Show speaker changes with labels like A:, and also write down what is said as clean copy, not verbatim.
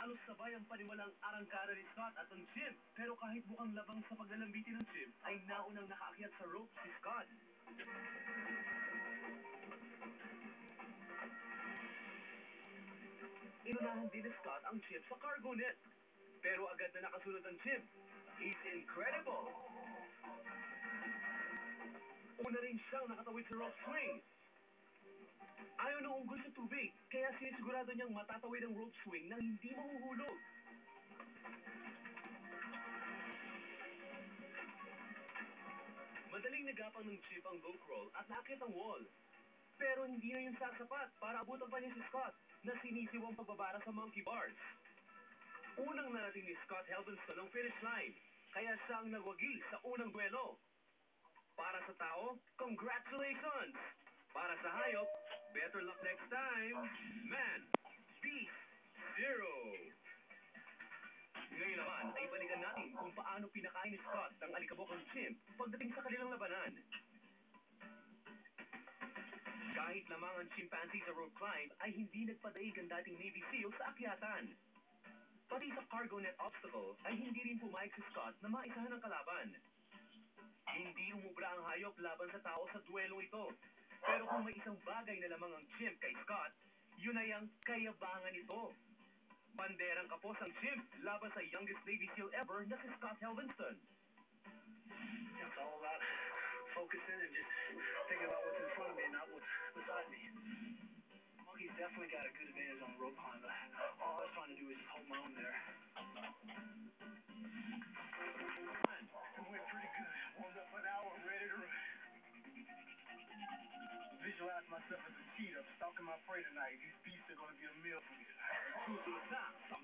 A: Halos sabay ang paniwalang arangkada ni Scott at ang Chimp. Pero kahit mukhang labang sa paglalambitin ng Chimp, ay naunang nakaakyat sa rope si Scott. Inunahan din ni Scott ang Chimp sa cargo net. Pero agad na nakasunod ang Chimp. He's incredible! Una rin siyang nakatawid sa rope swing. Ayaw na unggol sa tubig, kaya sinisigurado niyang matatawid ang rope swing nang hindi mahuhulog. Madaling nagapang ng Chimp ang goat roll at nakakit ang wall. Pero hindi na yun sasapat para abutan pa niya si Scott na sinisiwang pagbabara sa monkey bars. Unang narating ni Scott Helvenston ang finish line, kaya siya ang nagwagi sa unang duelo. Para sa tao, congratulations! Para sa hayop, better luck next time. Man, Beast, Zero. Ngayon naman ay balikan natin kung paano pinakain ni Scott ang alikabok ng Chimp pagdating sa kanilang labanan. Kahit lamang ang chimpanzee sa rope climb ay hindi nagpadaig ang dating Navy SEAL sa akyatan. Pati sa cargo net obstacle ay hindi rin pumayag si Scott na maisahan ang kalaban. Hindi umubra ang hayop laban sa tao sa duelong ito. Pero kung may isang bagay na lamang ang Chimp kay Scott, yun ay ang kayabangan nito. Banderang kapos ang Chimp laban sa youngest Navy SEAL ever na si Scott Helvenston.
B: It's all about focusing and just thinking about what's in front of me, not what's beside me. Monkey's definitely got a good advantage on the rope climb, but all I was trying to do was just hold my own there. It went pretty good. Warmed up an hour, ready to run. Visualize myself as a cheetah stalking my prey tonight. These beasts are going to be a meal for me tonight.
A: Susunod na sa